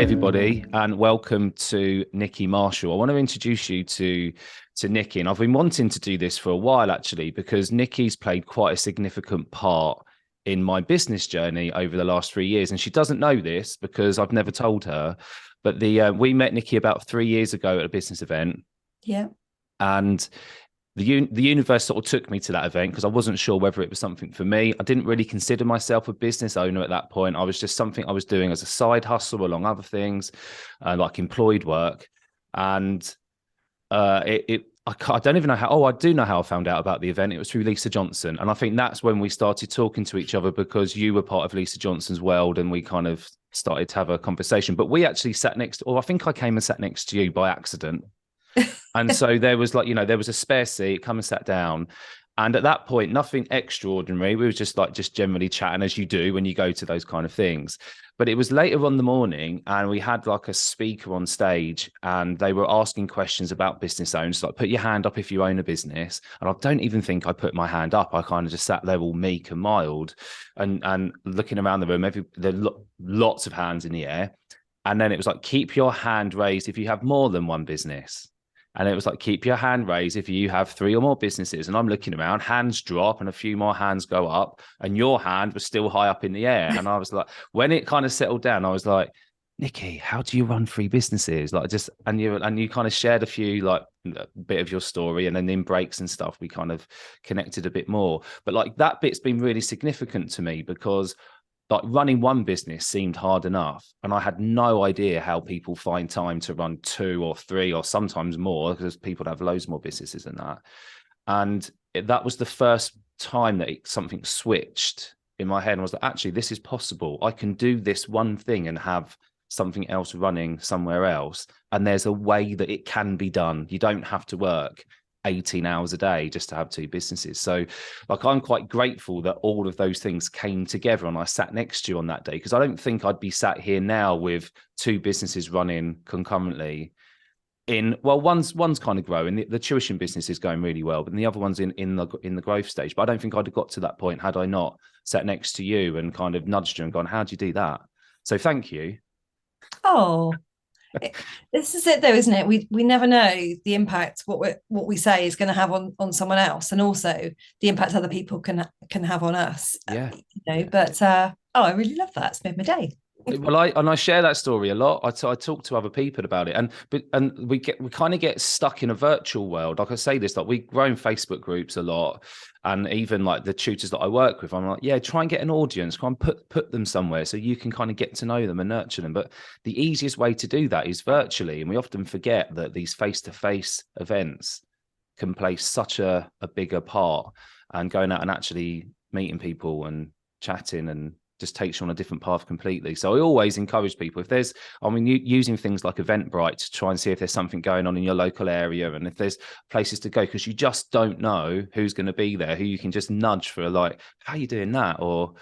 everybody, and welcome to Nikki Marshall. I want to introduce you to Nikki, and I've been wanting to do this for a while actually, because Nikki's played quite a significant part in my business journey over the last 3 years, and she doesn't know this because I've never told her. But we met Nikki about 3 years ago at a business event. Yeah. And the universe sort of took me to that event because I wasn't sure whether it was something for me. I didn't really consider myself a business owner at that point. I was just something I was doing as a side hustle along other things, like employed work. And I don't even know how. Oh, I do know how I found out about the event. It was through Lisa Johnson, and I think that's when we started talking to each other because you were part of Lisa Johnson's world, and we kind of started to have a conversation. But we actually sat next, or I think I came and sat next to you by accident. And so there was there was a spare seat, come and sat down. And at that point, nothing extraordinary. We were just generally chatting as you do when you go to those kind of things. But it was later on in the morning and we had like a speaker on stage and they were asking questions about business owners, like put your hand up if you own a business. And I don't even think I put my hand up. I kind of just sat there all meek and mild and looking around the room, lots of hands in the air. And then it was like, keep your hand raised if you have more than one business. And it was like, keep your hand raised if you have 3 or more businesses. And I'm looking around, hands drop and a few more hands go up. And your hand was still high up in the air. And I was like, when it kind of settled down, I was like, Nikki, how do you run 3 businesses? And you kind of shared a few, a bit of your story. And then in breaks and stuff, we kind of connected a bit more. But that bit's been really significant to me because running one business seemed hard enough. And I had no idea how people find time to run 2 or 3 or sometimes more, because people have loads more businesses than that. And that was the first time that something switched in my head. And I was like, actually, this is possible. I can do this one thing and have something else running somewhere else. And there's a way that it can be done. You don't have to work 18 hours a day just to have 2 businesses. So I'm quite grateful that all of those things came together and I sat next to you on that day, because I don't think I'd be sat here now with 2 businesses running concurrently. One's kind of growing. The tuition business is going really well, but the other one's in the growth stage. But I don't think I'd have got to that point had I not sat next to you and kind of nudged you and gone, how do you do that? So thank you. Oh, this is it though, isn't it? We never know the impact what we say is going to have on someone else, and also the impact other people can have on us. Yeah. But I really love that. It's made my day. Well, I share that story a lot. I talk to other people about it, and we kind of get stuck in a virtual world. Like I say this, we grow in Facebook groups a lot, and even the tutors that I work with, I'm like, yeah, try and get an audience, try and put them somewhere so you can kind of get to know them and nurture them. But the easiest way to do that is virtually, and we often forget that these face-to-face events can play such a bigger part, and going out and actually meeting people and chatting and just takes you on a different path completely. So I always encourage people, if there's, using things like Eventbrite to try and see if there's something going on in your local area and if there's places to go, because you just don't know who's going to be there, who you can just nudge for, how are you doing that? Or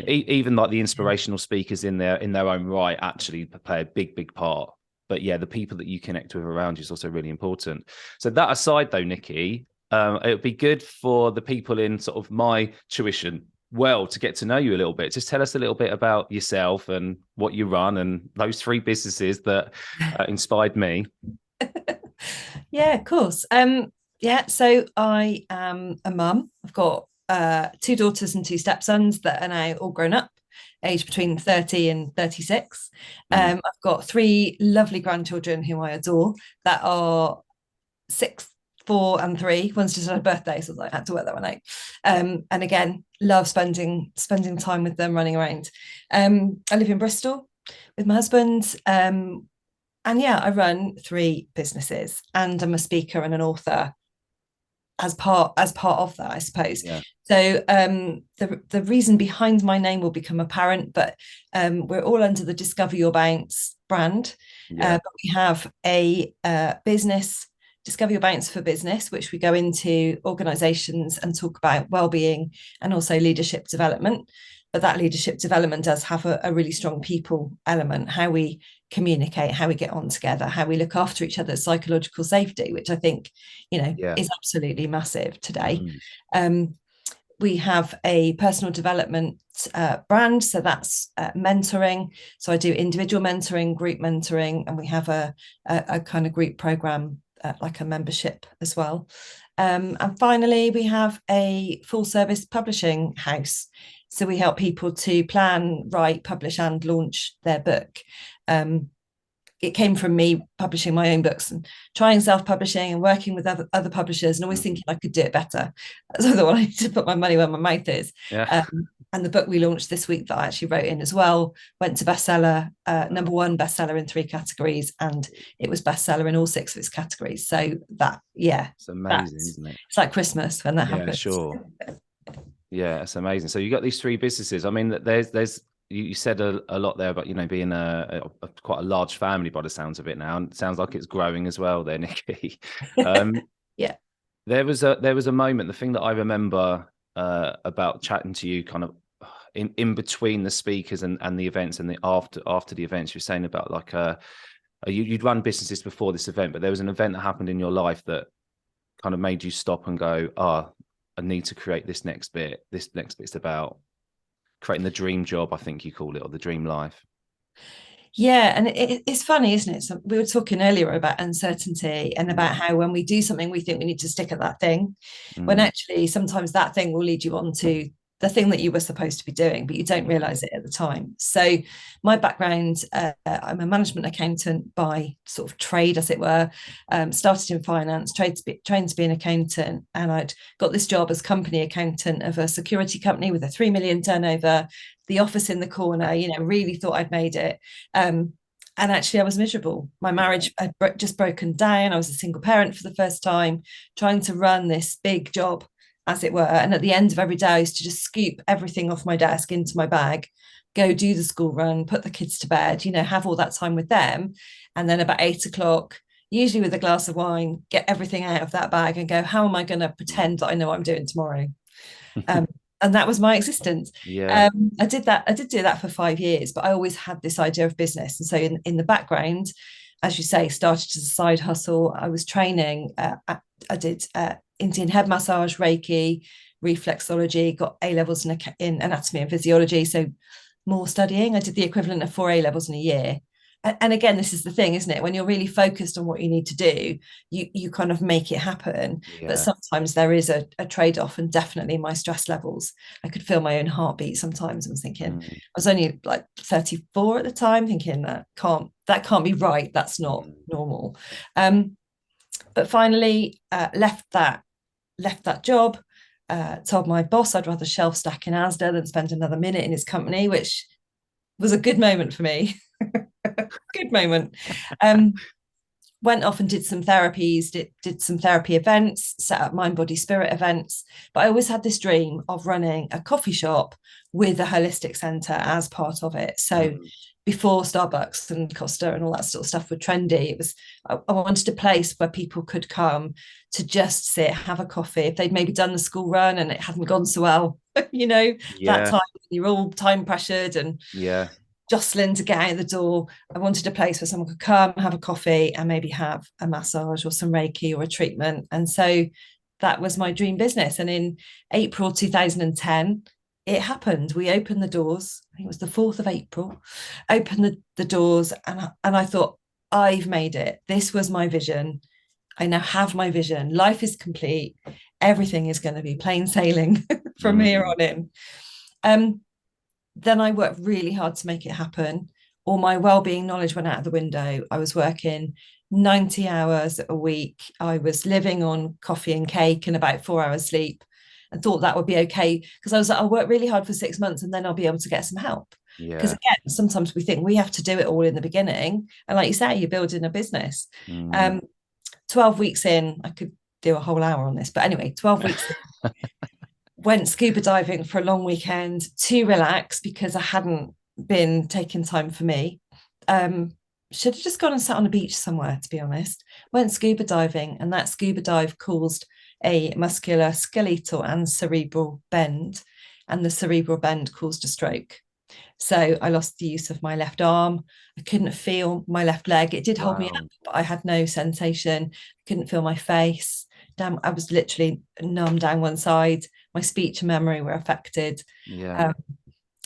even the inspirational speakers in their own right actually play a big part. But yeah, the people that you connect with around you is also really important. So that aside though, Nikki, it would be good for the people in sort of my tuition to get to know you a little bit. Just tell us a little bit about yourself and what you run and those 3 businesses that inspired me. Yeah, of course. So I am a mum. I've got 2 daughters and 2 stepsons that are now all grown up, aged between 30 and 36. I've got 3 lovely grandchildren who I adore that are 6, 4 and 3. One's just had a birthday, so I had to work that one out. And again, love spending time with them, running around. I live in Bristol with my husband. And yeah, I run 3 businesses, and I'm a speaker and an author as part of that, I suppose. Yeah. So the reason behind my name will become apparent, but we're all under the Discover Your Bounce brand. Yeah. But we have a business, Discover Your Bounce for Business, which we go into organisations and talk about wellbeing and also leadership development. But that leadership development does have a really strong people element, how we communicate, how we get on together, how we look after each other's psychological safety, which I think, is absolutely massive today. we have a personal development brand. So that's mentoring. So I do individual mentoring, group mentoring, and we have a kind of group program, like a membership as well. And finally, we have a full service publishing house. So we help people to plan, write, publish, and launch their book. It came from me publishing my own books and trying self-publishing and working with other publishers and always thinking I could do it better. So I thought, well, I need to put my money where my mouth is. Yeah. And the book we launched this week that I actually wrote in as well went to bestseller, number one bestseller in 3 categories, and it was bestseller in all 6 of its categories. So that, yeah, It's amazing, isn't it? it's like Christmas when that happens. Sure. Yeah, it's amazing. So you got these 3 businesses. I mean, there's you said a lot there about, being a quite a large family by the sounds of it now, and it sounds like it's growing as well there, Nikki. Yeah. There was a moment, the thing that I remember about chatting to you kind of in between the speakers and the events, and the after the events, you're saying about like you'd run businesses before this event, but there was an event that happened in your life that kind of made you stop and go, I need to create this next bit. This next bit's about creating the dream job, I think you call it, or the dream life. Yeah, and it's funny, isn't it? So we were talking earlier about uncertainty and about how when we do something, we think we need to stick at that thing, when actually sometimes that thing will lead you on to the thing that you were supposed to be doing, but you don't realize it at the time. So my background, I'm a management accountant by sort of trade, as it were. Started in finance, trained to be an accountant, and I'd got this job as company accountant of a security company with a 3 million turnover, the office in the corner, really thought I'd made it. And actually I was miserable. My marriage had just broken down. I was a single parent for the first time, trying to run this big job, as it were. And at the end of every day, I used to just scoop everything off my desk into my bag, go do the school run, put the kids to bed, have all that time with them. And then about 8 o'clock, usually with a glass of wine, get everything out of that bag and go, how am I going to pretend that I know what I'm doing tomorrow? And that was my existence. Yeah. I did do that for 5 years, but I always had this idea of business. And so in the background, as you say, started as a side hustle. I was training. I did Indian head massage, Reiki, reflexology, got A-levels in anatomy and physiology. So more studying. I did the equivalent of 4 A-levels in a year. And again, this is the thing, isn't it? When you're really focused on what you need to do, you kind of make it happen. Yeah. But sometimes there is a trade-off, and definitely my stress levels, I could feel my own heartbeat sometimes. I was thinking, I was only like 34 at the time, thinking that can't be right. That's not normal. But finally left that job, told my boss I'd rather shelf stack in Asda than spend another minute in his company, which was a good moment for me. Good moment. Went off and did some therapies, did some therapy events, set up mind, body, spirit events. But I always had this dream of running a coffee shop with a holistic centre as part of it. So before Starbucks and Costa and all that sort of stuff were trendy, it was, I wanted a place where people could come to just sit, have a coffee. If they'd maybe done the school run and it hadn't gone so well, that time you're all time pressured and jostling to get out the door. I wanted a place where someone could come, have a coffee, and maybe have a massage or some Reiki or a treatment. And so that was my dream business. And in April 2010, it happened. We opened the doors. I think it was the 4th of April. Opened the doors, and I thought, I've made it. This was my vision. I now have my vision. Life is complete. Everything is going to be plain sailing from here on in. Then I worked really hard to make it happen. All my wellbeing knowledge went out of the window. I was working 90 hours a week. I was living on coffee and cake and about 4 hours sleep, and thought that would be okay, because I was like, I'll work really hard for 6 months and then I'll be able to get some help. Because again, sometimes we think we have to do it all in the beginning. And like you say, you're building a business. 12 weeks in, I could do a whole hour on this, but anyway, 12 weeks in, went scuba diving for a long weekend to relax because I hadn't been taking time for me. Should have just gone and sat on a beach somewhere, to be honest. Went scuba diving, and that scuba dive caused a muscular, skeletal and cerebral bend, and the cerebral bend caused a stroke. So I lost the use of my left arm. I couldn't feel my left leg. It did hold me up, but I had no sensation. I couldn't feel my face. Damn, I was literally numb down one side. my speech and memory were affected. Yeah. Um,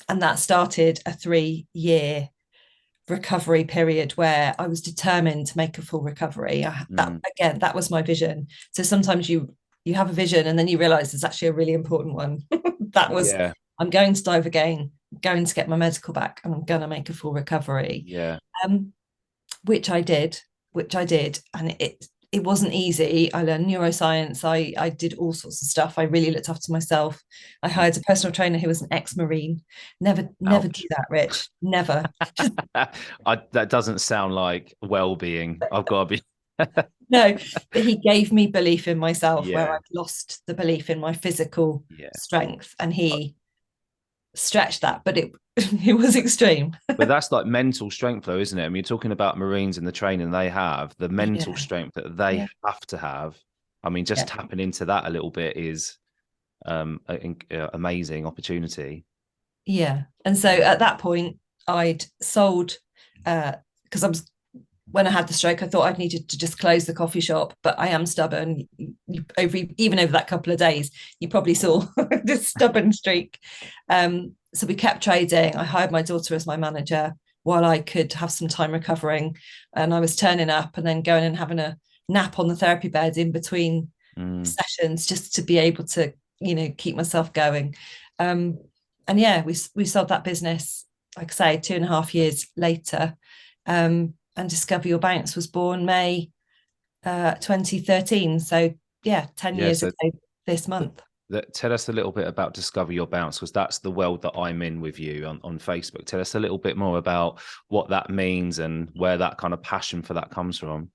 and that started a 3-year recovery period where I was determined to make a full recovery. That was my vision. So sometimes you have a vision and then you realize it's actually a really important one. That was, Yeah. I'm going to dive again, going to get my medical back, and I'm going to make a full recovery. Yeah. Um, which I did, and it wasn't easy. I learned neuroscience. I did all sorts of stuff. I really looked after myself. I hired a personal trainer who was an ex-Marine. Never do Ouch. that, Rich. Never. That doesn't sound like well-being. I've got to be. No, but he gave me belief in myself where Yeah. I'd lost the belief in my physical Yeah. strength, and he stretched that, but it it was extreme. But that's like mental strength, though, isn't it? I mean, you're talking about Marines and the training they have, the mental Yeah, strength that they yeah, have to have. I mean, just yeah. tapping into that a little bit is amazing opportunity. Yeah. And so at that point, I'd sold because I was when I had the stroke, I thought I'd needed to just close the coffee shop, but I am stubborn. Even over that couple of days, you probably saw this stubborn streak. So we kept trading. I hired my daughter as my manager while I could have some time recovering, and I was turning up and then going and having a nap on the therapy bed in between sessions just to be able to, keep myself going. And yeah, we sold that business, like I say, 2.5 years later. And Discover Your Bounce was born May 2013. So yeah, 10 Yeah. years So ago this month. tell us a little bit about Discover Your Bounce, because that's the world that I'm in with you on Facebook. Tell us a little bit more about what that means and where that kind of passion for that comes from.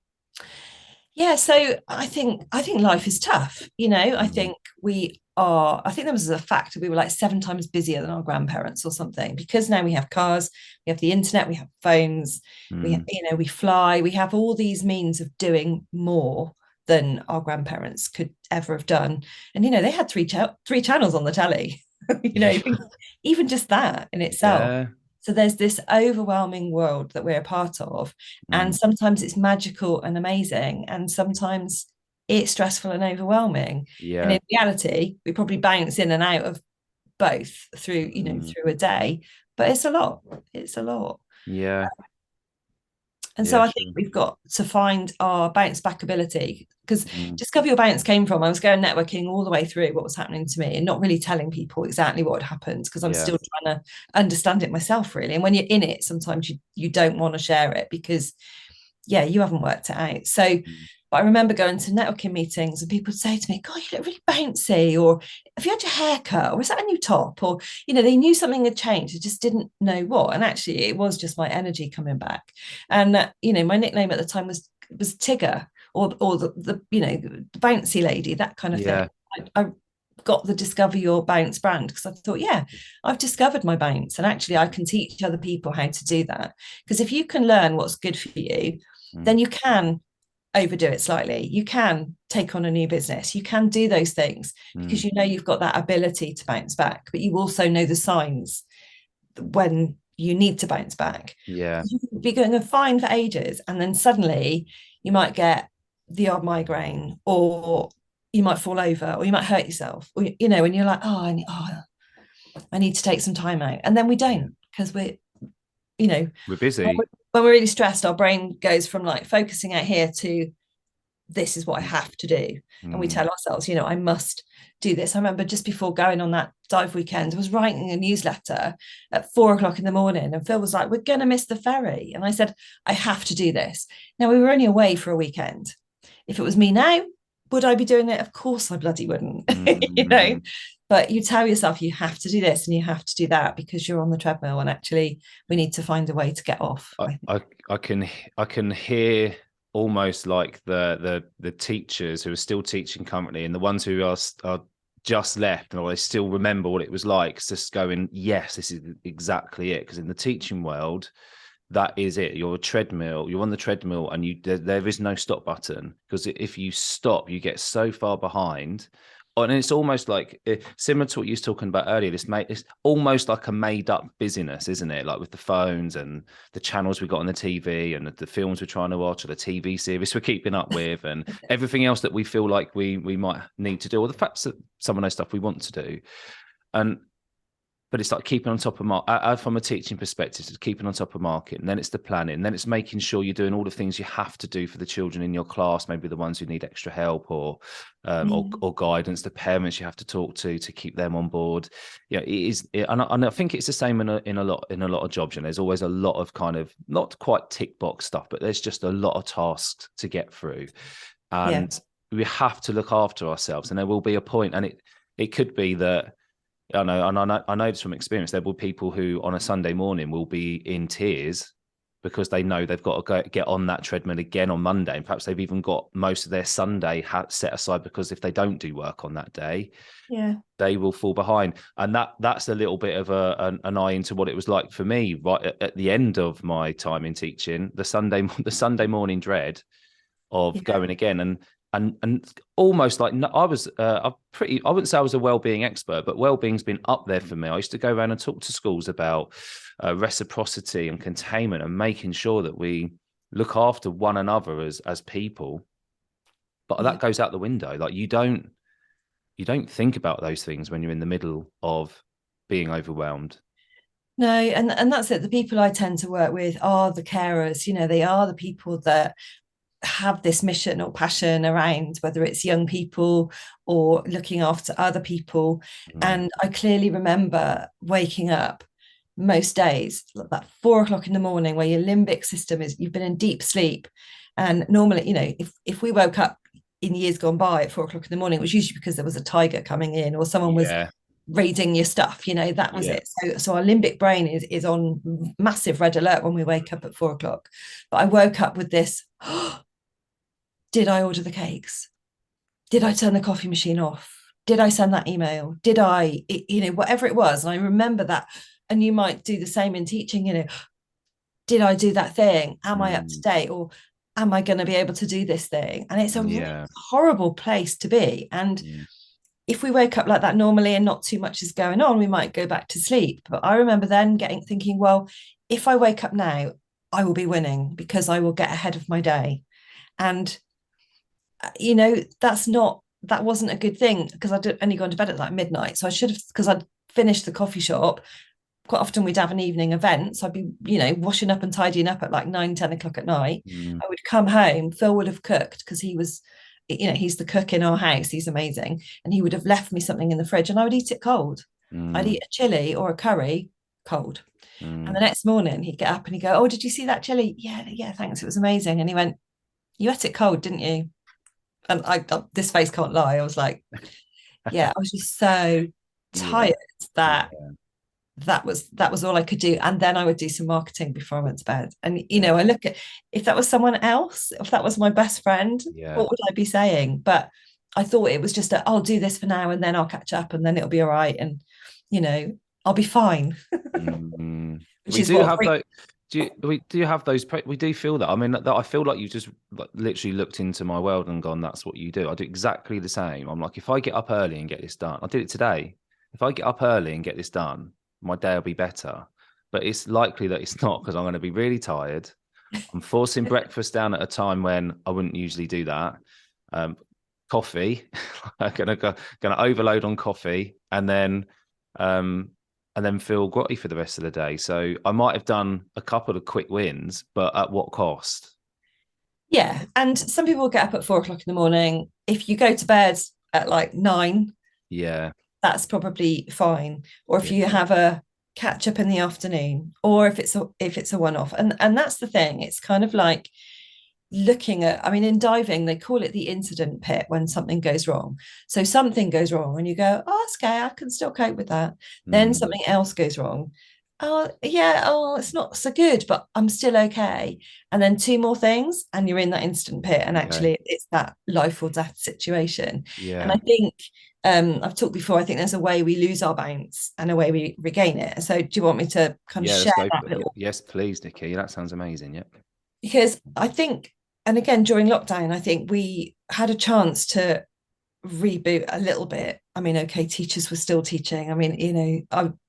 Yeah, so I think life is tough. I think there was a fact that we were like 7 times busier than our grandparents or something, because now we have cars, we have the internet, we have phones, we fly, we have all these means of doing more than our grandparents could ever have done. And they had three channels on the telly. Even just that in itself. Yeah. So there's this overwhelming world that we're a part of. And sometimes it's magical and amazing. And sometimes it's stressful and overwhelming. And Yeah. in reality, we probably bounce in and out of both through a day. But it's a lot. It's a lot. Yeah. And so Yeah, I think sure. we've got to find our bounce back ability, because Discover Your Bounce came from, I was going networking all the way through what was happening to me and not really telling people exactly what had happened, because I'm Yeah. still trying to understand it myself, really. And when you're in it, sometimes you don't want to share it because, yeah, you haven't worked it out. So, but I remember going to networking meetings and people would say to me, God, you look really bouncy, or have you had your hair cut, or is that a new top? Or, they knew something had changed. They just didn't know what. And actually, it was just my energy coming back. And, my nickname at the time was Tigger, or the bouncy lady, that kind of Yeah. thing. I got the Discover Your Bounce brand because I thought, yeah, I've discovered my bounce, and actually I can teach other people how to do that. Because if you can learn what's good for you, then you can overdo it slightly. You can take on a new business. You can do those things because you've got that ability to bounce back, but you also know the signs when you need to bounce back. Yeah. You can be going fine for ages, and then suddenly you might get the odd migraine, or you might fall over, or you might hurt yourself, or and you're like, I need to take some time out, and then we don't, because we're busy. when we're really stressed, our brain goes from like focusing out here to this is what I have to do. And we tell ourselves, I must do this. I remember just before going on that dive weekend, I was writing a newsletter at 4 o'clock in the morning, and Phil was like, we're going to miss the ferry. And I said, I have to do this. Now, we were only away for a weekend. If it was me now, would I be doing it? Of course I bloody wouldn't, But you tell yourself you have to do this and you have to do that because you're on the treadmill, and actually we need to find a way to get off. I can hear almost like the teachers who are still teaching currently, and the ones who are just left, and they still remember what it was like, just going, yes, this is exactly it. Because in the teaching world, that is it. You're on the treadmill, and there is no stop button, because if you stop, you get so far behind. And it's almost like similar to what you was talking about earlier. It's almost like a made up busyness, isn't it? Like with the phones and the channels we got on the TV and the films we're trying to watch or the TV series we're keeping up with and everything else that we feel like we might need to do, or the fact that some of those stuff we want to do. And but it's like keeping on top of from a teaching perspective, it's keeping on top of market, and then it's the planning, and then it's making sure you're doing all the things you have to do for the children in your class, maybe the ones who need extra help or guidance, the parents you have to talk to keep them on board. Yeah, and I think it's the same in a lot of jobs. And there's always a lot of kind of not quite tick box stuff, but there's just a lot of tasks to get through, and we have to look after ourselves. And there will be a point, and it could be that. I know this from experience. There will be people who on a Sunday morning will be in tears because they know they've got to get on that treadmill again on Monday. And perhaps they've even got most of their Sunday set aside because if they don't do work on that day, they will fall behind. And that's a little bit of an eye into what it was like for me right at the end of my time in teaching. The Sunday morning dread of going again and almost like I was I wouldn't say I was a wellbeing expert, but wellbeing's been up there for me. I used to go around and talk to schools about reciprocity and containment and making sure that we look after one another as people. But that goes out the window. Like you don't think about those things when you're in the middle of being overwhelmed. No, and that's it. The people I tend to work with are the carers. They are the people that have this mission or passion around, whether it's young people or looking after other people. And I clearly remember waking up most days that 4 o'clock in the morning where your limbic system you've been in deep sleep. And normally, if we woke up in years gone by at 4 o'clock in the morning, it was usually because there was a tiger coming in or someone was raiding your stuff. That was it. So our limbic brain is on massive red alert when we wake up at 4 o'clock. But I woke up with this, did I order the cakes? Did I turn the coffee machine off? Did I send that email? Did I, whatever it was? And I remember that. And you might do the same in teaching, did I do that thing? Am I up to date? Or am I going to be able to do this thing? And it's a really horrible place to be. And if we wake up like that normally and not too much is going on, we might go back to sleep. But I remember then thinking, well, if I wake up now, I will be winning because I will get ahead of my day. And that wasn't a good thing because I'd only gone to bed at like midnight. So I should have, because I'd finished the coffee shop. Quite often we'd have an evening event. So I'd be, washing up and tidying up at like 9, 10 o'clock at night. I would come home, Phil would have cooked because he was, he's the cook in our house. He's amazing. And he would have left me something in the fridge and I would eat it cold. I'd eat a chili or a curry cold. And the next morning he'd get up and he'd go, oh, did you see that chili? Yeah, thanks. It was amazing. And he went, you ate it cold, didn't you? And I this face can't lie. I was like, I was just so tired that was all I could do. And then I would do some marketing before I went to bed. And I look at, if that was someone else, if that was my best friend, what would I be saying? But I thought it was just I'll do this for now and then I'll catch up and then it'll be all right. And I'll be fine. We do have those. Do you have those? We do feel that. I mean, I feel like you just literally looked into my world and gone, that's what you do. I do exactly the same. I'm like, if I get up early and get this done, I did it today. If I get up early and get this done, my day will be better. But it's likely that it's not because I'm going to be really tired. I'm forcing breakfast down at a time when I wouldn't usually do that. Coffee, I'm gonna overload on coffee and then feel grotty for the rest of the day. So I might have done a couple of quick wins, but at what cost? Yeah. And some people get up at 4 o'clock in the morning. If you go to bed at like 9, that's probably fine. Or if you have a catch up in the afternoon, or if it's a one-off. And that's the thing. It's kind of like looking at, in diving, they call it the incident pit when something goes wrong. So something goes wrong and you go, oh, that's okay, I can still cope with that. Then something else goes wrong. It's not so good, but I'm still okay. And then 2 more things and you're in that instant pit. And actually it's that life or death situation. And I think I've talked before, I think there's a way we lose our bounce and a way we regain it. So do you want me to kind of share that little? Yes, please, Nikki. That sounds amazing. Because I think, and again, during lockdown, I think we had a chance to reboot a little bit. I mean, okay, teachers were still teaching. I mean,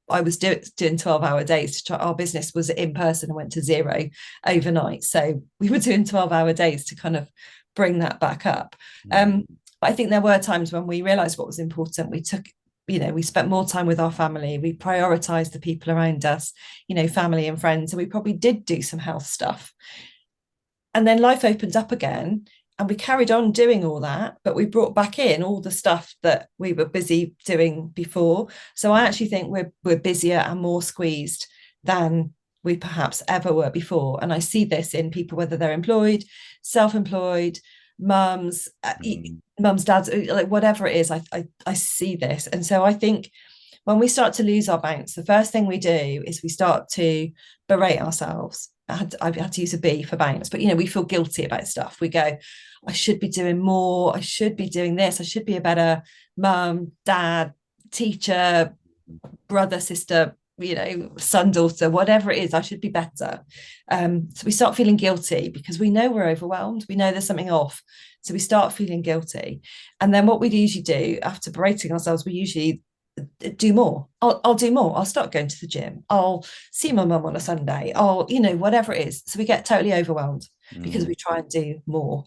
I was doing 12-hour days to try. Our business was in person and went to zero overnight, so we were doing 12-hour days to kind of bring that back up. But I think there were times when we realized what was important. We took, we spent more time with our family. We prioritized the people around us, family and friends, and we probably did do some health stuff. And then life opened up again, and we carried on doing all that, but we brought back in all the stuff that we were busy doing before. So I actually think we're busier and more squeezed than we perhaps ever were before. And I see this in people, whether they're employed, self-employed, mums, dads, like whatever it is. I see this. And so I think when we start to lose our bounce, the first thing we do is we start to berate ourselves. I had to use a B for bounce, but we feel guilty about stuff. We go, I should be doing more. I should be doing this. I should be a better mum, dad, teacher, brother, sister, son, daughter, whatever it is. I should be better. So we start feeling guilty because we know we're overwhelmed. We know there's something off. So we start feeling guilty. And then what we usually do after berating ourselves, we usually do more. I'll do more. I'll start going to the gym. I'll see my mum on a Sunday. I'll, whatever it is. So we get totally overwhelmed because we try and do more.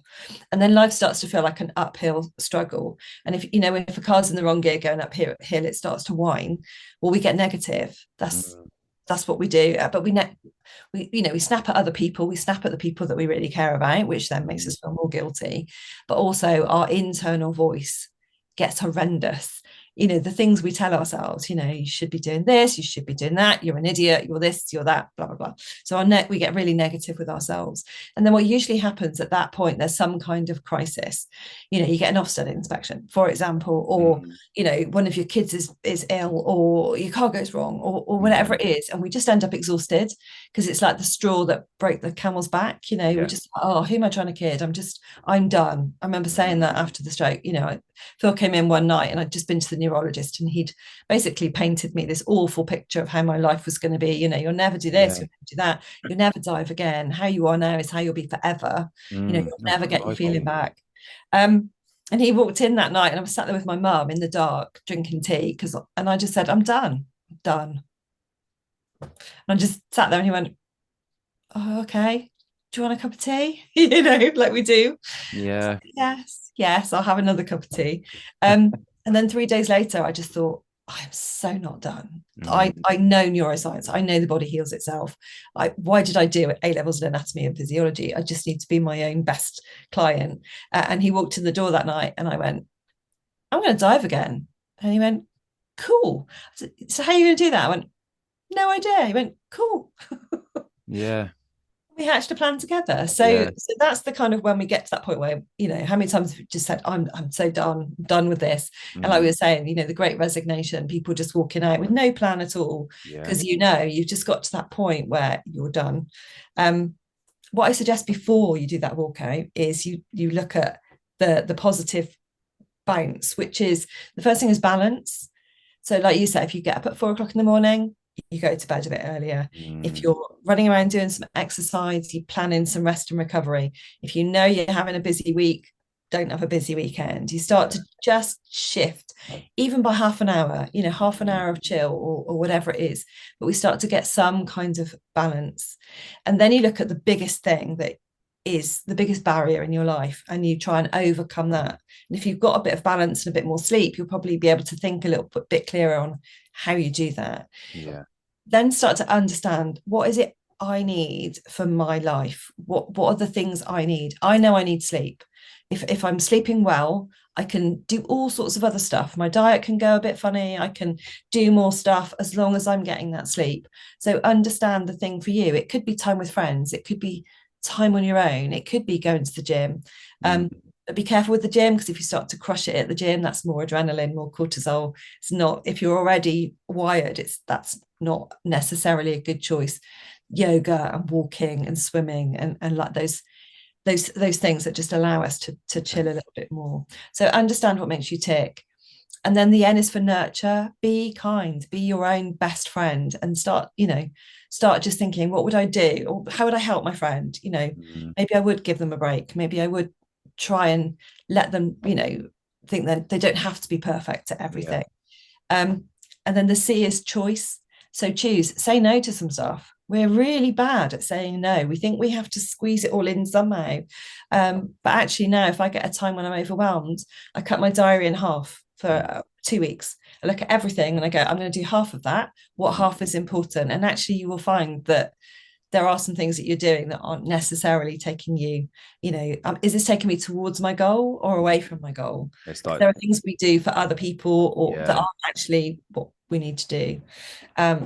And then life starts to feel like an uphill struggle. And if a car's in the wrong gear going uphill, it starts to whine. Well, we get negative. That's what we do. But we snap at other people. We snap at the people that we really care about, which then makes us feel more guilty. But also our internal voice gets horrendous. The things we tell ourselves, you should be doing this, you should be doing that, you're an idiot, you're this, you're that, blah, blah, blah. So we get really negative with ourselves. And then what usually happens at that point, there's some kind of crisis. You get an Ofsted inspection, for example, or, one of your kids is ill, or your car goes wrong, or whatever it is. And we just end up exhausted because it's like the straw that broke the camel's back. We're just, oh, who am I trying to kid? I'm done. I remember saying that after the stroke. Phil came in one night and I'd just been to the neurologist, and he'd basically painted me this awful picture of how my life was going to be. You'll never do this, you'll never do that, you'll never dive again. How you are now is how you'll be forever. You'll never get your feeling back. And he walked in that night, and I was sat there with my mum in the dark drinking tea, and I just said, I'm done. And I just sat there, and he went, oh, okay, do you want a cup of tea? Like we do. Yeah. Yes, I'll have another cup of tea. And then 3 days later, I just thought, I'm so not done. I know neuroscience. I know the body heals itself. Why did I do A-levels in anatomy and physiology? I just need to be my own best client. And he walked in the door that night, and I went, I'm going to dive again. And he went, cool. Said, so how are you going to do that? I went, no idea. He went, cool. Yeah. We hatched a plan together. So that's the kind of when we get to that point where, how many times have we just said, I'm so done with this. And like we were saying, the great resignation, people just walking out with no plan at all, because you've just got to that point where you're done. What I suggest before you do that walkout is you look at the positive bounce, which is, the first thing is balance. So like you said, if you get up at 4 o'clock in the morning, you go to bed a bit earlier. If you're running around doing some exercise, you plan in some rest and recovery. If you know you're having a busy week, don't have a busy weekend. You start to just shift, even by half an hour, half an hour of chill or whatever it is. But we start to get some kind of balance. And then you look at the biggest thing that is the biggest barrier in your life, and you try and overcome that. And if you've got a bit of balance and a bit more sleep, you'll probably be able to think a little bit clearer on how you do that. Then start to understand, what is it I need for my life? What are the things I need? I know I need sleep. If I'm sleeping well, I can do all sorts of other stuff. My diet can go a bit funny. I can do more stuff as long as I'm getting that sleep. So understand the thing for you. It could be time with friends. It could be time on your own. It could be going to the gym. But be careful with the gym, because if you start to crush it at the gym, that's more adrenaline, more cortisol. It's not, if you're already wired, that's not necessarily a good choice. Yoga and walking and swimming and like those things that just allow us to chill a little bit more. So understand what makes you tick. And then the N is for nurture. Be kind, be your own best friend, and start just thinking, what would I do? Or how would I help my friend? Maybe I would give them a break. Maybe I would try and let them, think that they don't have to be perfect at Yeah. everything. And then the C is choice. So choose, say no to some stuff. We're really bad at saying no. We think we have to squeeze it all in somehow. But actually, now, if I get a time when I'm overwhelmed, I cut my diary in half for 2 weeks. I look at everything and I go, I'm going to do half of that. What half is important? And actually, you will find that there are some things that you're doing that aren't necessarily taking you, is this taking me towards my goal or away from my goal? It's Because like, there are things we do for other people or that yeah. aren't actually what we need to do.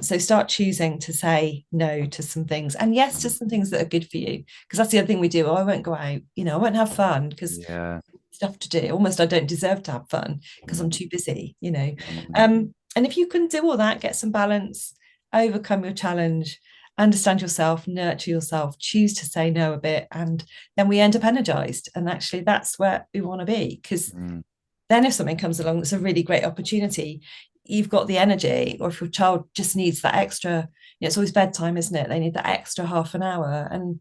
So start choosing to say no to some things and yes to some things that are good for you. Because that's the other thing we do. Oh, I won't go out, I won't have fun because Yeah. stuff to do. Almost I don't deserve to have fun because I'm Mm. too busy. Mm. And if you can do all that, get some balance, overcome your challenge, understand yourself, nurture yourself, choose to say no a bit, and then we end up energized. And actually, that's where we want to be. Because Mm. then, if something comes along that's a really great opportunity, you've got the energy. Or if your child just needs that extra, it's always bedtime, isn't it? They need that extra half an hour. And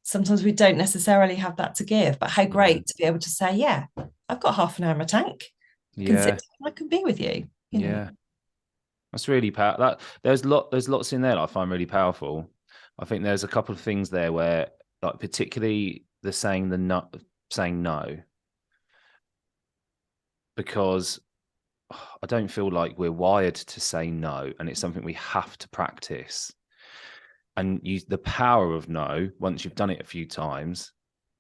sometimes we don't necessarily have that to give. But how Yeah. great to be able to say, yeah, I've got half an hour in my tank. Consider Yeah. I can be with you. Yeah. That's really powerful. There's lots in there that I find really powerful. I think there's a couple of things there where, like, particularly saying no, because I don't feel like we're wired to say no, and it's something we have to practice. And the power of no, once you've done it a few times,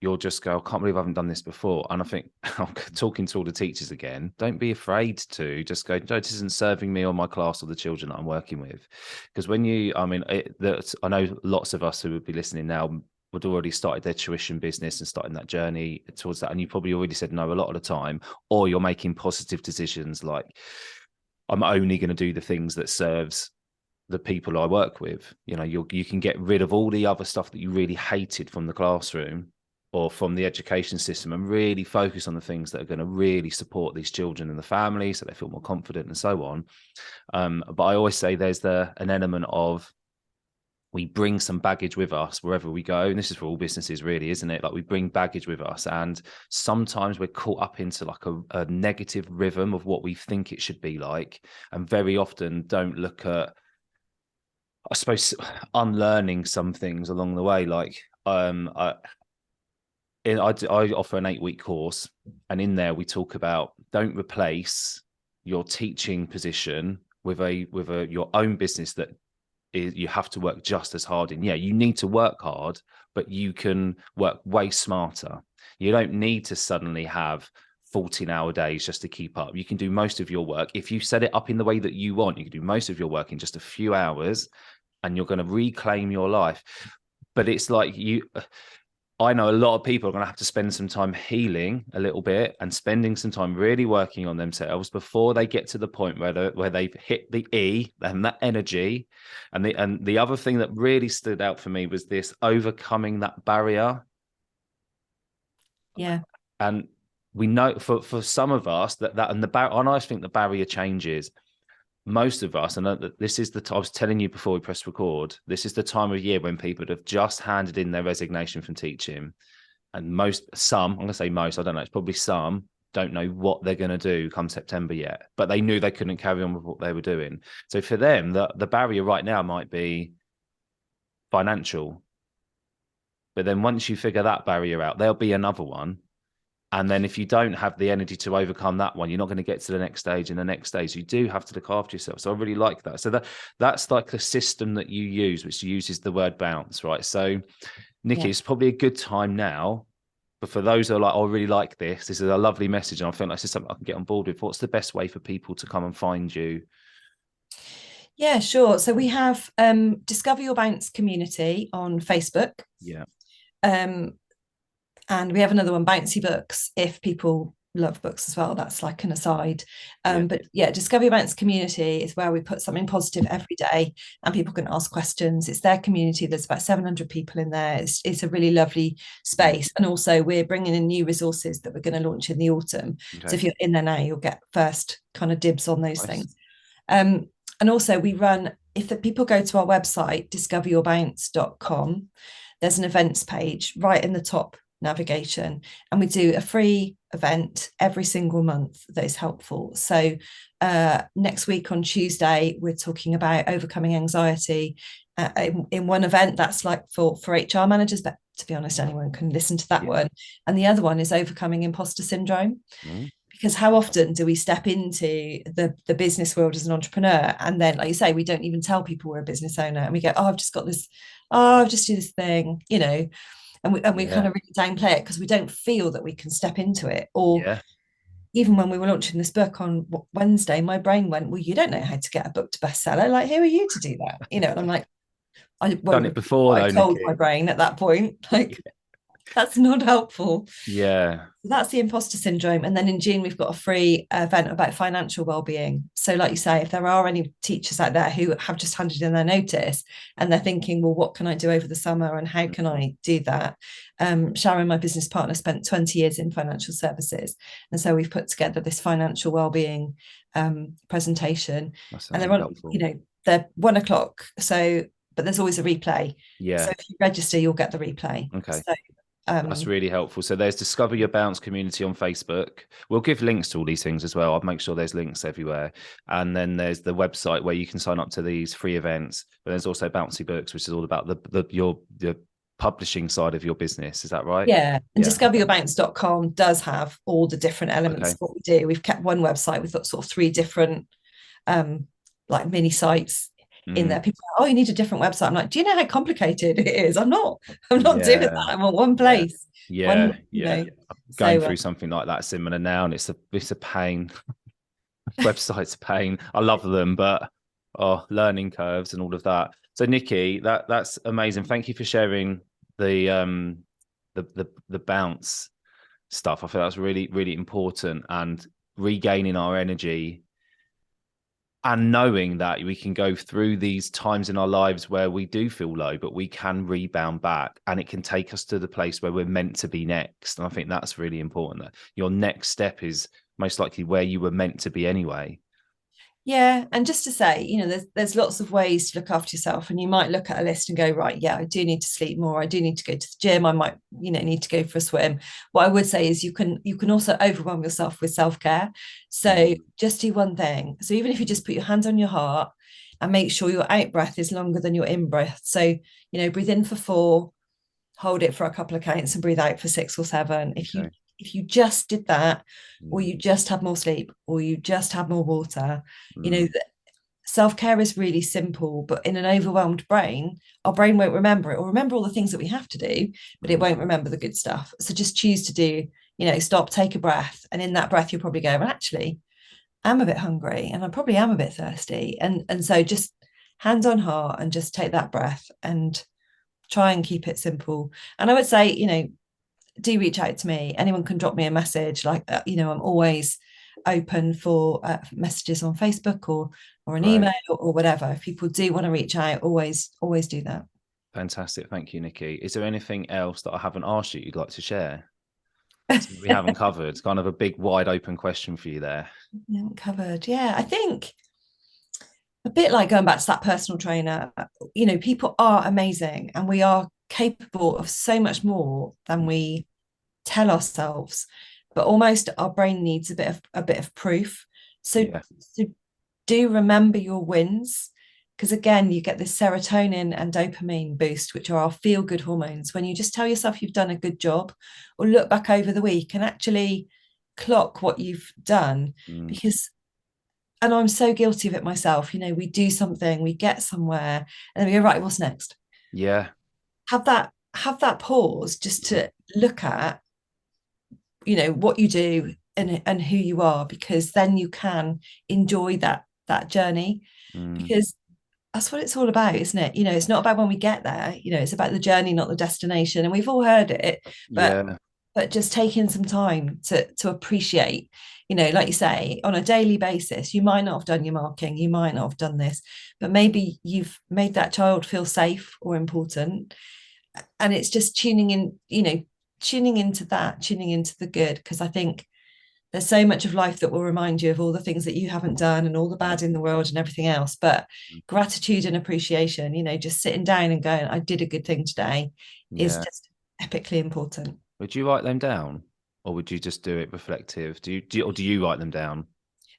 you'll just go, I can't believe I haven't done this before. And I think I'm talking to all the teachers again, don't be afraid to just go, no, this isn't serving me or my class or the children that I'm working with. Because I know lots of us who would be listening now would already started their tuition business and starting that journey towards that. And you probably already said no a lot of the time, or you're making positive decisions like, I'm only going to do the things that serves the people I work with. You can get rid of all the other stuff that you really hated from the classroom or from the education system and really focus on the things that are going to really support these children and the family so they feel more confident and so on. But I always say there's an element of, we bring some baggage with us wherever we go. And this is for all businesses really, isn't it? Like, we bring baggage with us, and sometimes we're caught up into like a negative rhythm of what we think it should be like. And very often don't look at, I suppose, unlearning some things along the way. Like, I offer an 8-week course, and in there we talk about, don't replace your teaching position with your own business that you have to work just as hard in. Yeah, you need to work hard, but you can work way smarter. You don't need to suddenly have 14-hour days just to keep up. You can do most of your work. If you set it up in the way that you want, you can do most of your work in just a few hours, and you're going to reclaim your life. But it's like, I know a lot of people are going to have to spend some time healing a little bit and spending some time really working on themselves before they get to the point where they've hit the E and that energy. And the other thing that really stood out for me was this overcoming that barrier. Yeah. And we know for some of us and I think the barrier changes. Most of us, and this is I was telling you before we press record, this is the time of year when people have just handed in their resignation from teaching. And I'm going to say most, I don't know, it's probably some, don't know what they're going to do come September yet, but they knew they couldn't carry on with what they were doing. So for them, the barrier right now might be financial. But then once you figure that barrier out, there'll be another one. And then if you don't have the energy to overcome that one, you're not going to get to the next stage and the next stage. You do have to look after yourself. So I really like that. So that's like a system that you use, which uses the word bounce, right? So Nikki, it's probably a good time now. But for those who are like, oh, I really like this. This is a lovely message. And I feel like this is something I can get on board with. What's the best way for people to come and find you? Yeah, sure. So we have Discover Your Bounce community on Facebook. Yeah. And we have another one, Bouncy Books, if people love books as well. That's like an aside. But yeah, Discover Your Bounce community is where we put something positive every day and people can ask questions. It's their community. There's about 700 people in there. It's a really lovely space. And also we're bringing in new resources that we're going to launch in the autumn. Okay. So if you're in there now, you'll get first kind of dibs on those Nice. things. And also we run, if the people go to our website, discoveryourbounce.com, there's an events page right in the top navigation. And we do a free event every single month that is helpful. So next week on Tuesday, we're talking about overcoming anxiety in one event that's like for HR managers, but to be honest, anyone can listen to that one. And the other one is overcoming imposter syndrome. Because how often do we step into the business world as an entrepreneur, and then, like you say, we don't even tell people we're a business owner, and we go, oh, I've just got this, oh, I've just do this thing, you know, and we kind of really downplay it because we don't feel that we can step into it. Or even when we were launching this book on Wednesday, my brain went, well, you don't know how to get a book to bestseller. Like, who are you to do that? You know, and I'm like, I won't done it before, though, I told Nikki. my brain at that point, like, that's not helpful. Yeah. So that's the imposter syndrome. And then in June, we've got a free event about financial well-being. So like you say, if there are any teachers out there who have just handed in their notice and they're thinking, well, what can I do over the summer and how can I do that? Sharon, my business partner, spent 20 years in financial services. And so we've put together this financial well-being presentation. That's and they're on, helpful. you know, they're 1:00. So, but there's always a replay. Yeah. So if you register, you'll get the replay. Okay. So, that's really helpful. So there's Discover Your Bounce community on Facebook. We'll give links to all these things as well. I'll make sure there's links everywhere. And then there's the website where you can sign up to these free events. But there's also Bouncy Books, which is all about the publishing side of your business. Is that right? Yeah. And discoveryourbounce.com does have all the different elements of what we do. We've kept one website with sort of 3 different like mini sites in there. People are, oh, you need a different website. I'm like, do you know how complicated it is? I'm not doing that. I'm on one place. Going So, through something like that similar now, and it's a pain. Website's a pain. I love them, but learning curves and all of that. So Nikki, that's amazing. Thank you for sharing the bounce stuff. I feel that's really, really important, and regaining our energy and knowing that we can go through these times in our lives where we do feel low, but we can rebound back, and it can take us to the place where we're meant to be next. And I think that's really important, that your next step is most likely where you were meant to be anyway. Yeah. And just to say, you know, there's lots of ways to look after yourself, and you might look at a list and go, right, yeah, I do need to sleep more. I do need to go to the gym. I might, you know, need to go for a swim. What I would say is you can also overwhelm yourself with self-care. So just do one thing. So even if you just put your hand on your heart and make sure your out breath is longer than your in breath. So, you know, breathe in for 4, hold it for a couple of counts, and breathe out for 6 or 7. If you just did that, or you just had more sleep, or you just had more water, you know, self-care is really simple. But in an overwhelmed brain, our brain won't remember it, or remember all the things that we have to do, but it won't remember the good stuff. So just choose to do, you know, stop, take a breath, and in that breath you'll probably go, well, actually, I'm a bit hungry and I probably am a bit thirsty, and so just hands on heart and just take that breath and try and keep it simple. And I would say, you know, do reach out to me. Anyone can drop me a message. Like, you know, I'm always open for messages on Facebook or an email or whatever. If people do want to reach out, always do that. Fantastic. Thank you, Nikki. Is there anything else that I haven't asked you you'd like to share? We haven't covered. It's kind of a big, wide open question for you there. We haven't covered. Yeah, I think a bit like going back to that personal trainer, you know, people are amazing and we are capable of so much more than we tell ourselves, but almost our brain needs a bit of proof. So do remember your wins, because again, you get this serotonin and dopamine boost, which are our feel-good hormones, when you just tell yourself you've done a good job, or look back over the week and actually clock what you've done. Because, and I'm so guilty of it myself, you know, we do something, we get somewhere, and then we go, right, what's next? Have that pause just to look at, you know, what you do and who you are, because then you can enjoy that journey, because that's what it's all about, isn't it? You know, it's not about when we get there, you know, it's about the journey, not the destination. And we've all heard it, but just taking some time to appreciate, you know, like you say, on a daily basis, you might not have done your marking, you might not have done this, but maybe you've made that child feel safe or important. And it's just tuning in, you know, tuning into the good, because I think there's so much of life that will remind you of all the things that you haven't done and all the bad in the world and everything else. But gratitude and appreciation, you know, just sitting down and going, I did a good thing today, is just epically important. Would you write them down, or would you just do it reflective? Or do you write them down?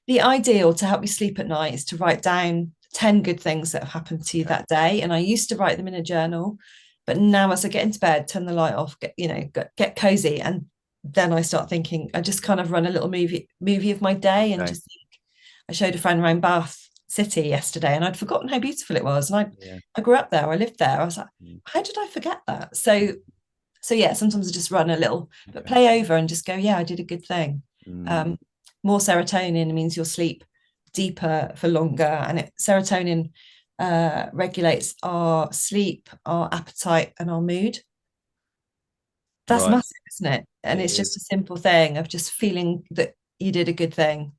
The ideal to help you sleep at night is to write down 10 good things that have happened to you Okay. that day. And I used to write them in a journal, but now as I get into bed, turn the light off, get cozy. And then I start thinking, I just kind of run a little movie of my day and Okay. just think. I showed a friend around Bath City yesterday and I'd forgotten how beautiful it was. And Yeah. I grew up there, I lived there. I was like, Mm. how did I forget that? So yeah, sometimes I just run a little, but Okay. play over and just go, yeah, I did a good thing. Mm. Um, More serotonin means you'll sleep deeper for longer, and serotonin regulates our sleep, our appetite, and our mood. That's Right. massive, isn't it? And It it's just is. a simple thing of just feeling that you did a good thing.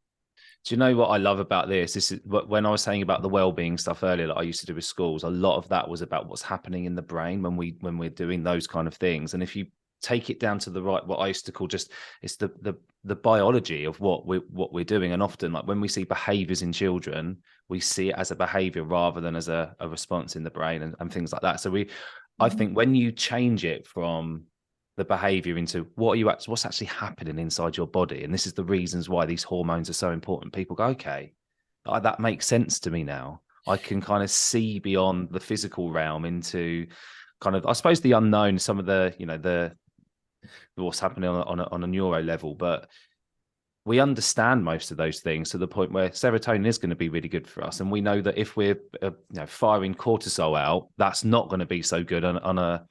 Do you know what I love about this? This is when I was saying about the well-being stuff earlier that I used to do with schools. A lot of that was about what's happening in the brain when we're doing those kind of things. And if you take it down to the right, what I used to call just it's the biology of what we're doing. And often, like when we see behaviors in children, we see it as a behavior rather than as a response in the brain and things like that. So I Mhm. think when you change it from the behavior into what's actually happening inside your body, and this is the reasons why these hormones are so important, people go, okay, that makes sense to me now. I can kind of see beyond the physical realm into kind of, I suppose, the unknown, some of the the what's happening on a neuro level. But we understand most of those things to the point where serotonin is going to be really good for us, and we know that if we're firing cortisol out, that's not going to be so good on a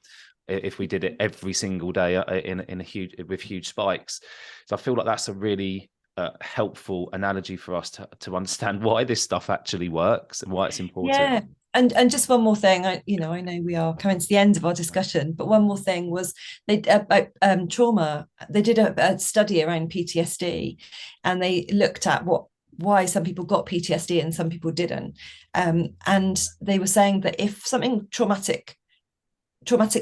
if we did it every single day in a huge spikes. So I feel like that's a really helpful analogy for us to understand why this stuff actually works and why it's important. Yeah. And just one more thing, I know we are coming to the end of our discussion, but one more thing was they about trauma. They did a study around PTSD, and they looked at why some people got PTSD and some people didn't. And they were saying that if something traumatic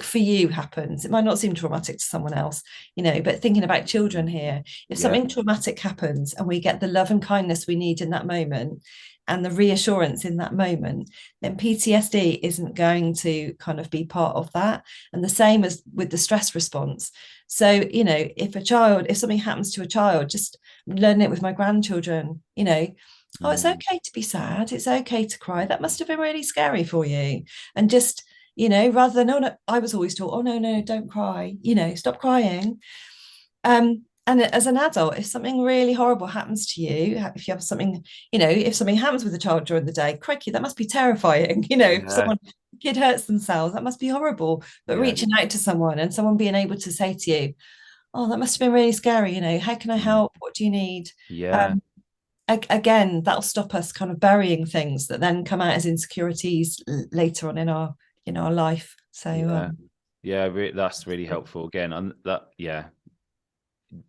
for you happens, it might not seem traumatic to someone else, but thinking about children here, if Yeah. something traumatic happens and we get the love and kindness we need in that moment and the reassurance in that moment, then PTSD isn't going to kind of be part of that. And the same as with the stress response. So, if something happens to a child, just learn it with my grandchildren, oh, it's Mm. okay to be sad. It's okay to cry. That must have been really scary for you. And just, rather than, oh, no, I was always taught, oh, no, no, don't cry, stop crying. And as an adult, if something really horrible happens to you, if you have something, if something happens with a child during the day, crikey, that must be terrifying. If Yeah. someone kid hurts themselves, that must be horrible. But Yeah. reaching out to someone and someone being able to say to you, oh, that must have been really scary, how can I Mm. help? What do you need? Yeah. Um, Again, that'll stop us kind of burying things that then come out as insecurities later on in our life. So Yeah. Yeah. That's really helpful. Again, yeah,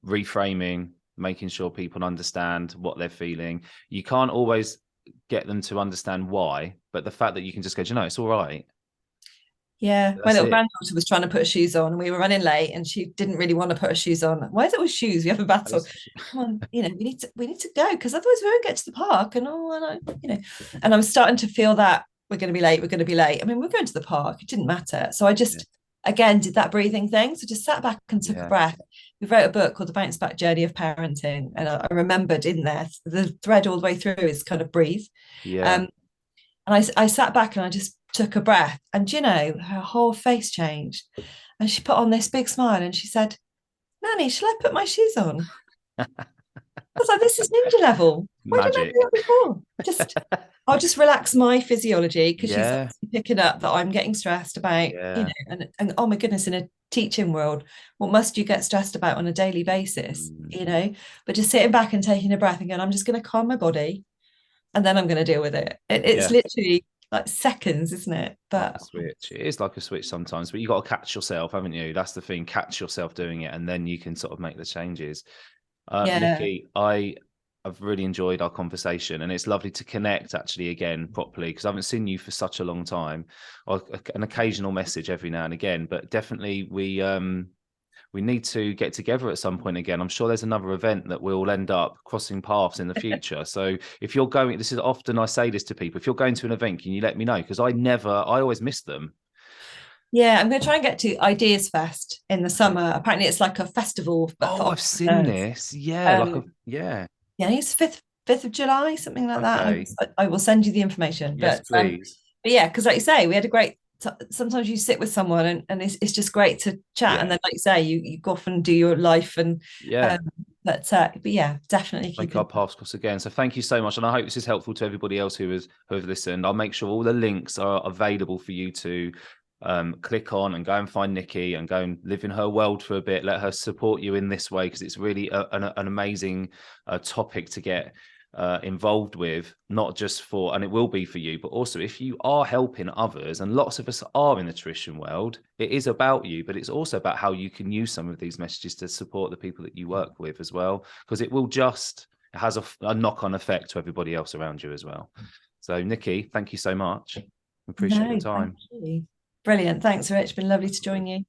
reframing, making sure people understand what they're feeling. You can't always get them to understand why, but the fact that you can just go, it's all right. yeah, my That's little it. granddaughter was trying to put her shoes on and we were running late and she didn't really want to put her shoes on. Why is it with shoes? We have a battle. Come on, we need to go because otherwise we won't get to the park. And I was starting to feel that we're going to be late. We're going to be late. I mean, we're going to the park. It didn't matter. So I Yeah. just again did that breathing thing. So just sat back and took a Yeah. breath. We wrote a book called The Bounce Back Journey of Parenting, and I remembered in there the thread all the way through is kind of breathe. Yeah. Um, and I sat back and I just took a breath. And, her whole face changed. And she put on this big smile and she said, Nanny, shall I put my shoes on? I was like, this is ninja level. Why didn't I do Magic. that before? I'll just relax my physiology because she's Yeah. obviously picking up that I'm getting stressed about, Yeah. and oh my goodness, in a teaching world, what must you get stressed about on a daily basis, Mm. But just sitting back and taking a breath and going, I'm just going to calm my body and then I'm going to deal with it. It's Yeah. literally like seconds, isn't it? Like a But switch. It is like a switch sometimes, but you got to catch yourself, haven't you? That's the thing. Catch yourself doing it, and then you can sort of make the changes. yeah, Nikki, I've really enjoyed our conversation, and it's lovely to connect actually again properly because I haven't seen you for such a long time. Or an occasional message every now and again, but definitely we need to get together at some point again. I'm sure there's another event that we'll end up crossing paths in the future. So if you're going, this is often I say this to people, if you're going to an event, can you let me know? Because I always miss them. Yeah, I'm going to try and get to Ideas Fest in the summer. Apparently, it's like a festival, but for Oh, I've seen entrepreneurs. this. Yeah, like a Um, yeah. yeah, it's fifth of July, something like that. Okay. I will send you the information. Yes, please. But yeah, because like you say, we had a great. Sometimes you sit with someone and it's just great to chat, and Yeah. then like you say, you go off and do your life, and Yeah. um, but yeah, definitely keep Make our in. paths cross again. So thank you so much, and I hope this is helpful to everybody else who have listened. I'll make sure all the links are available for you to click on and go and find Nikki and go and live in her world for a bit. Let her support you in this way, because it's really an amazing topic to get involved with, not just for, and it will be for you, but also if you are helping others, and lots of us are in the tuition world, it is about you, but it's also about how you can use some of these messages to support the people that you work with as well, because it has a knock-on effect to everybody else around you as well. So Nikki, thank you so much. Appreciate your No, thank time. you. Brilliant. Thanks, Rich. Been lovely to join you.